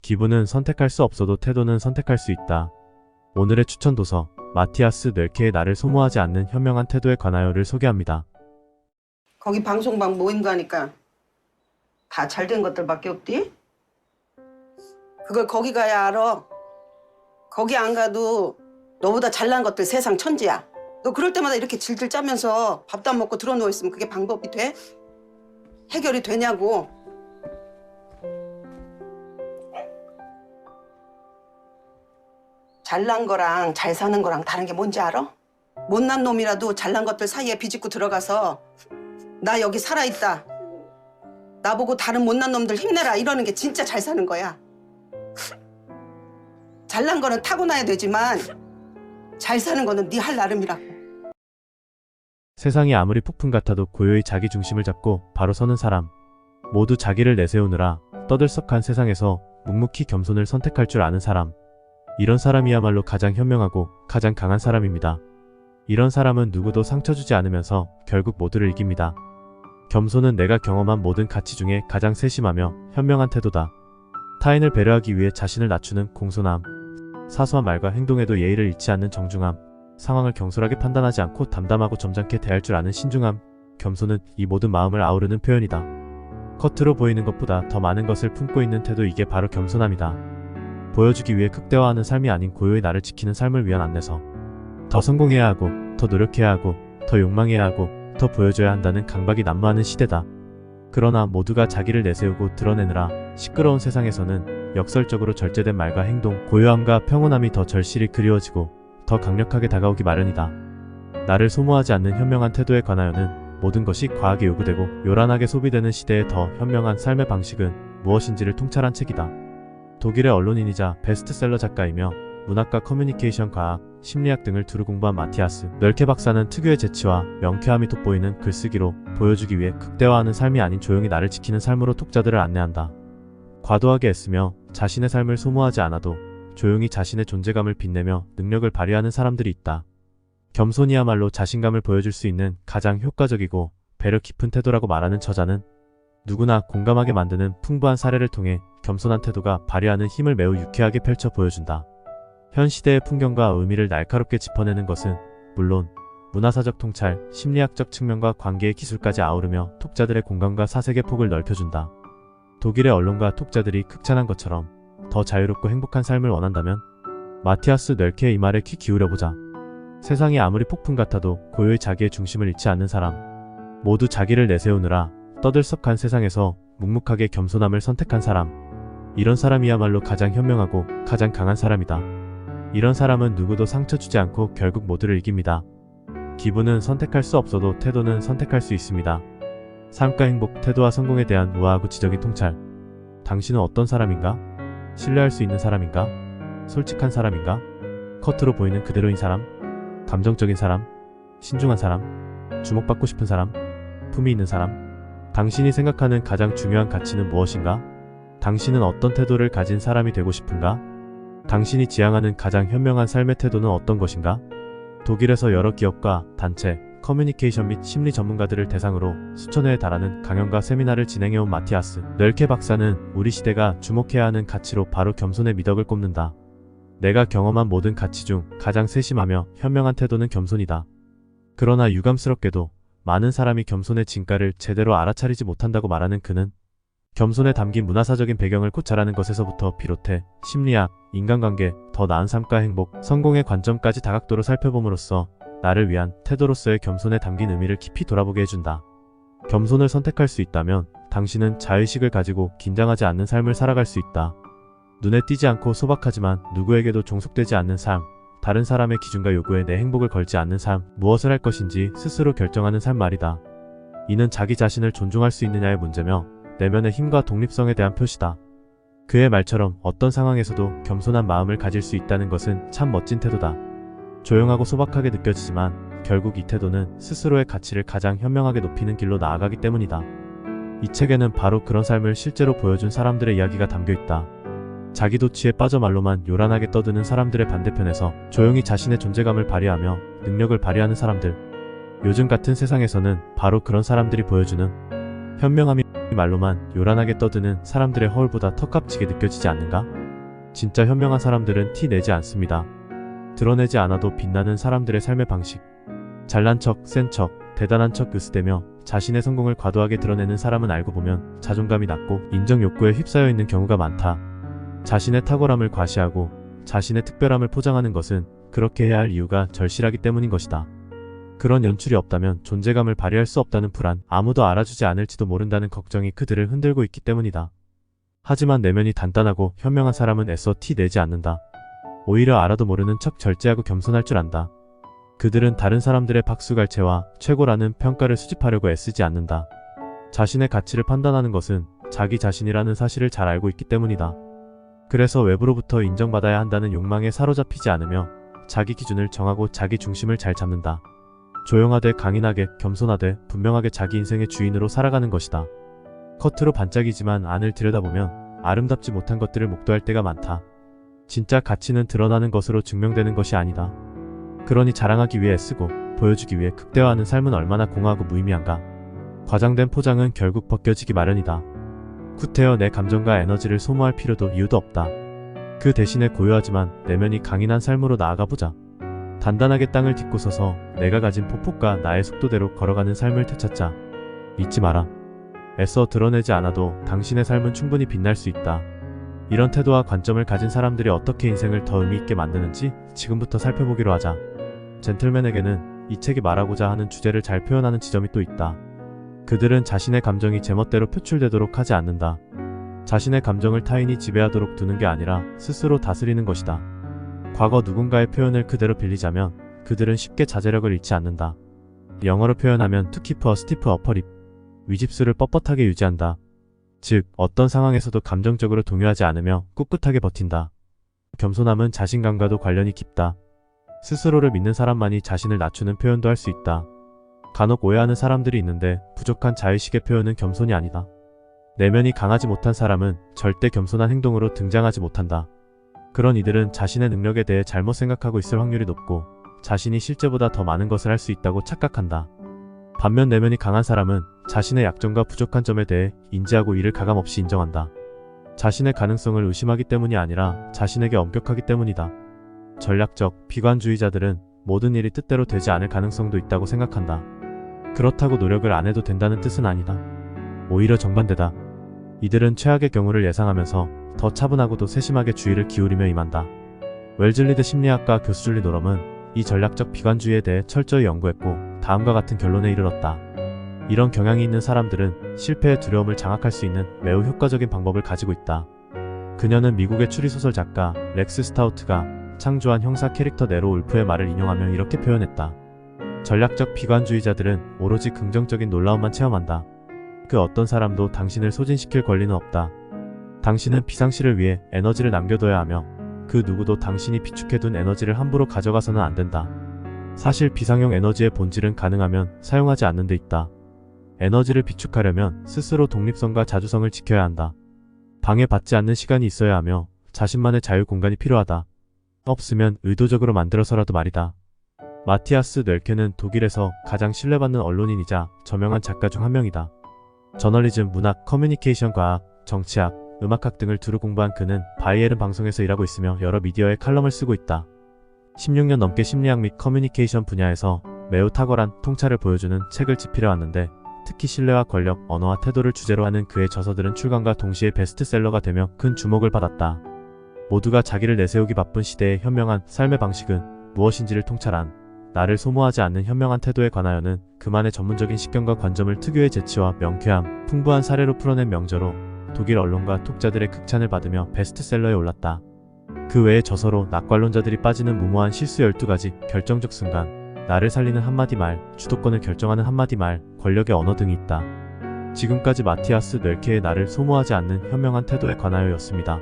기분은 선택할 수 없어도 태도는 선택할 수 있다. 오늘의 추천 도서, 마티아스 넬케의 나를 소모하지 않는 현명한 태도에 관하여를 소개합니다. 거기 방송방 모임 가니까 다 잘된 것들밖에 없디? 그걸 거기 가야 알아. 거기 안 가도 너보다 잘난 것들 세상 천지야. 너 그럴 때마다 이렇게 질질 짜면서 밥도 안 먹고 들어누워 있으면 그게 방법이 돼? 해결이 되냐고. 잘난 거랑 잘 사는 거랑 다른 게 뭔지 알아? 못난 놈이라도 잘난 것들 사이에 비집고 들어가서 나 여기 살아있다. 나보고 다른 못난 놈들 힘내라 이러는 게 진짜 잘 사는 거야. 잘난 거는 타고나야 되지만 잘 사는 거는 네 할 나름이라고. 세상이 아무리 폭풍 같아도 고요히 자기 중심을 잡고 바로 서는 사람. 모두 자기를 내세우느라 떠들썩한 세상에서 묵묵히 겸손을 선택할 줄 아는 사람. 이런 사람이야말로 가장 현명하고 가장 강한 사람입니다. 이런 사람은 누구도 상처 주지 않으면서 결국 모두를 이깁니다. 겸손은 내가 경험한 모든 가치 중에 가장 세심하며 현명한 태도다. 타인을 배려하기 위해 자신을 낮추는 공손함, 사소한 말과 행동에도 예의를 잃지 않는 정중함, 상황을 경솔하게 판단하지 않고 담담하고 점잖게 대할 줄 아는 신중함, 겸손은 이 모든 마음을 아우르는 표현이다. 겉으로 보이는 것보다 더 많은 것을 품고 있는 태도, 이게 바로 겸손함이다. 보여주기 위해 극대화하는 삶이 아닌 고요히 나를 지키는 삶을 위한 안내서. 더 성공해야 하고, 더 노력해야 하고, 더 욕망해야 하고, 더 보여줘야 한다는 강박이 난무하는 시대다. 그러나 모두가 자기를 내세우고 드러내느라 시끄러운 세상에서는 역설적으로 절제된 말과 행동, 고요함과 평온함이 더 절실히 그리워지고 더 강력하게 다가오기 마련이다. 나를 소모하지 않는 현명한 태도에 관하여는 모든 것이 과하게 요구되고 요란하게 소비되는 시대에 더 현명한 삶의 방식은 무엇인지를 통찰한 책이다. 독일의 언론인이자 베스트셀러 작가이며 문학과 커뮤니케이션 과학, 심리학 등을 두루 공부한 마티아스 넬케 박사는 특유의 재치와 명쾌함이 돋보이는 글쓰기로 보여주기 위해 극대화하는 삶이 아닌 조용히 나를 지키는 삶으로 독자들을 안내한다. 과도하게 애쓰며 자신의 삶을 소모하지 않아도 조용히 자신의 존재감을 빛내며 능력을 발휘하는 사람들이 있다. 겸손이야말로 자신감을 보여줄 수 있는 가장 효과적이고 배려 깊은 태도라고 말하는 저자는 누구나 공감하게 만드는 풍부한 사례를 통해 겸손한 태도가 발휘하는 힘을 매우 유쾌하게 펼쳐 보여준다. 현 시대의 풍경과 의미를 날카롭게 짚어내는 것은 물론 문화사적 통찰, 심리학적 측면과 관계의 기술까지 아우르며 독자들의 공감과 사색의 폭을 넓혀준다. 독일의 언론과 독자들이 극찬한 것처럼 더 자유롭고 행복한 삶을 원한다면 마티아스 넬케의 이 말에 귀 기울여보자. 세상이 아무리 폭풍 같아도 고요히 자기의 중심을 잃지 않는 사람. 모두 자기를 내세우느라 떠들썩한 세상에서 묵묵하게 겸손함을 선택한 사람. 이런 사람이야말로 가장 현명하고 가장 강한 사람이다. 이런 사람은 누구도 상처 주지 않고 결국 모두를 이깁니다. 기분은 선택할 수 없어도 태도는 선택할 수 있습니다. 삶과 행복, 태도와 성공에 대한 우아하고 지적인 통찰. 당신은 어떤 사람인가? 신뢰할 수 있는 사람인가? 솔직한 사람인가? 겉으로 보이는 그대로인 사람? 감정적인 사람? 신중한 사람? 주목받고 싶은 사람? 품이 있는 사람? 당신이 생각하는 가장 중요한 가치는 무엇인가? 당신은 어떤 태도를 가진 사람이 되고 싶은가? 당신이 지향하는 가장 현명한 삶의 태도는 어떤 것인가? 독일에서 여러 기업과 단체, 커뮤니케이션 및 심리 전문가들을 대상으로 수천 회에 달하는 강연과 세미나를 진행해온 마티아스 넬케 박사는 우리 시대가 주목해야 하는 가치로 바로 겸손의 미덕을 꼽는다. 내가 경험한 모든 가치 중 가장 세심하며 현명한 태도는 겸손이다. 그러나 유감스럽게도 많은 사람이 겸손의 진가를 제대로 알아차리지 못한다고 말하는 그는 겸손에 담긴 문화사적인 배경을 곧 잘 아는 것에서부터 비롯해 심리학, 인간관계, 더 나은 삶과 행복, 성공의 관점까지 다각도로 살펴봄으로써 나를 위한 태도로서의 겸손에 담긴 의미를 깊이 돌아보게 해준다. 겸손을 선택할 수 있다면 당신은 자의식을 가지고 긴장하지 않는 삶을 살아갈 수 있다. 눈에 띄지 않고 소박하지만 누구에게도 종속되지 않는 삶, 다른 사람의 기준과 요구에 내 행복을 걸지 않는 삶, 무엇을 할 것인지 스스로 결정하는 삶 말이다. 이는 자기 자신을 존중할 수 있느냐의 문제며 내면의 힘과 독립성에 대한 표시다. 그의 말처럼 어떤 상황에서도 겸손한 마음을 가질 수 있다는 것은 참 멋진 태도다. 조용하고 소박하게 느껴지지만 결국 이 태도는 스스로의 가치를 가장 현명하게 높이는 길로 나아가기 때문이다. 이 책에는 바로 그런 삶을 실제로 보여준 사람들의 이야기가 담겨있다. 자기 도취에 빠져 말로만 요란하게 떠드는 사람들의 반대편에서 조용히 자신의 존재감을 발휘하며 능력을 발휘하는 사람들. 요즘 같은 세상에서는 바로 그런 사람들이 보여주는 현명함이 말로만 요란하게 떠드는 사람들의 허울보다 턱값지게 느껴지지 않는가? 진짜 현명한 사람들은 티 내지 않습니다. 드러내지 않아도 빛나는 사람들의 삶의 방식. 잘난 척, 센 척, 대단한 척 으스대며 자신의 성공을 과도하게 드러내는 사람은 알고 보면 자존감이 낮고 인정 욕구에 휩싸여 있는 경우가 많다. 자신의 탁월함을 과시하고 자신의 특별함을 포장하는 것은 그렇게 해야 할 이유가 절실하기 때문인 것이다. 그런 연출이 없다면 존재감을 발휘할 수 없다는 불안, 아무도 알아주지 않을지도 모른다는 걱정이 그들을 흔들고 있기 때문이다. 하지만 내면이 단단하고 현명한 사람은 애써 티 내지 않는다. 오히려 알아도 모르는 척 절제하고 겸손할 줄 안다. 그들은 다른 사람들의 박수갈채와 최고라는 평가를 수집하려고 애쓰지 않는다. 자신의 가치를 판단하는 것은 자기 자신이라는 사실을 잘 알고 있기 때문이다. 그래서 외부로부터 인정받아야 한다는 욕망에 사로잡히지 않으며 자기 기준을 정하고 자기 중심을 잘 잡는다. 조용하되 강인하게, 겸손하되 분명하게 자기 인생의 주인으로 살아가는 것이다. 겉으로 반짝이지만 안을 들여다보면 아름답지 못한 것들을 목도할 때가 많다. 진짜 가치는 드러나는 것으로 증명되는 것이 아니다. 그러니 자랑하기 위해 애쓰고 보여주기 위해 극대화하는 삶은 얼마나 공허하고 무의미한가. 과장된 포장은 결국 벗겨지기 마련이다. 구태여 내 감정과 에너지를 소모할 필요도 이유도 없다. 그 대신에 고요하지만 내면이 강인한 삶으로 나아가보자. 단단하게 땅을 딛고 서서 내가 가진 폭폭과 나의 속도대로 걸어가는 삶을 되찾자. 잊지 마라. 애써 드러내지 않아도 당신의 삶은 충분히 빛날 수 있다. 이런 태도와 관점을 가진 사람들이 어떻게 인생을 더 의미있게 만드는지 지금부터 살펴보기로 하자. 젠틀맨에게는 이 책이 말하고자 하는 주제를 잘 표현하는 지점이 또 있다. 그들은 자신의 감정이 제멋대로 표출되도록 하지 않는다. 자신의 감정을 타인이 지배하도록 두는 게 아니라 스스로 다스리는 것이다. 과거 누군가의 표현을 그대로 빌리자면 그들은 쉽게 자제력을 잃지 않는다. 영어로 표현하면 to keep a stiff upper lip. 위집술을 뻣뻣하게 유지한다. 즉, 어떤 상황에서도 감정적으로 동요하지 않으며 꿋꿋하게 버틴다. 겸손함은 자신감과도 관련이 깊다. 스스로를 믿는 사람만이 자신을 낮추는 표현도 할 수 있다. 간혹 오해하는 사람들이 있는데 부족한 자의식의 표현은 겸손이 아니다. 내면이 강하지 못한 사람은 절대 겸손한 행동으로 등장하지 못한다. 그런 이들은 자신의 능력에 대해 잘못 생각하고 있을 확률이 높고 자신이 실제보다 더 많은 것을 할 수 있다고 착각한다. 반면 내면이 강한 사람은 자신의 약점과 부족한 점에 대해 인지하고 이를 가감없이 인정한다. 자신의 가능성을 의심하기 때문이 아니라 자신에게 엄격하기 때문이다. 전략적, 비관주의자들은 모든 일이 뜻대로 되지 않을 가능성도 있다고 생각한다. 그렇다고 노력을 안 해도 된다는 뜻은 아니다. 오히려 정반대다. 이들은 최악의 경우를 예상하면서 더 차분하고도 세심하게 주의를 기울이며 임한다. 웰즐리드 심리학과 교수 줄리 노럼은 이 전략적 비관주의에 대해 철저히 연구했고 다음과 같은 결론에 이르렀다. 이런 경향이 있는 사람들은 실패의 두려움을 장악할 수 있는 매우 효과적인 방법을 가지고 있다. 그녀는 미국의 추리소설 작가 렉스 스타우트가 창조한 형사 캐릭터 네로 울프의 말을 인용하며 이렇게 표현했다. 전략적 비관주의자들은 오로지 긍정적인 놀라움만 체험한다. 그 어떤 사람도 당신을 소진시킬 권리는 없다. 당신은 비상시를 위해 에너지를 남겨둬야 하며 그 누구도 당신이 비축해둔 에너지를 함부로 가져가서는 안 된다. 사실 비상용 에너지의 본질은 가능하면 사용하지 않는 데 있다. 에너지를 비축하려면 스스로 독립성과 자주성을 지켜야 한다. 방해받지 않는 시간이 있어야 하며 자신만의 자유 공간이 필요하다. 없으면 의도적으로 만들어서라도 말이다. 마티아스 넬케는 독일에서 가장 신뢰받는 언론인이자 저명한 작가 중 한 명이다. 저널리즘, 문학, 커뮤니케이션 과학, 정치학, 음악학 등을 두루 공부한 그는 바이에른 방송에서 일하고 있으며 여러 미디어에 칼럼을 쓰고 있다. 16년 넘게 심리학 및 커뮤니케이션 분야에서 매우 탁월한 통찰을 보여주는 책을 집필해왔는데 특히 신뢰와 권력, 언어와 태도를 주제로 하는 그의 저서들은 출간과 동시에 베스트셀러가 되며 큰 주목을 받았다. 모두가 자기를 내세우기 바쁜 시대의 현명한 삶의 방식은 무엇인지를 통찰한 나를 소모하지 않는 현명한 태도에 관하여는 그만의 전문적인 식견과 관점을 특유의 재치와 명쾌함, 풍부한 사례로 풀어낸 명저로 독일 언론과 독자들의 극찬을 받으며 베스트셀러에 올랐다. 그 외의 저서로 낙관론자들이 빠지는 무모한 실수 12가지, 결정적 순간, 나를 살리는 한마디 말, 주도권을 결정하는 한마디 말, 권력의 언어 등이 있다. 지금까지 마티아스 넬케의 나를 소모하지 않는 현명한 태도에 관하여였습니다.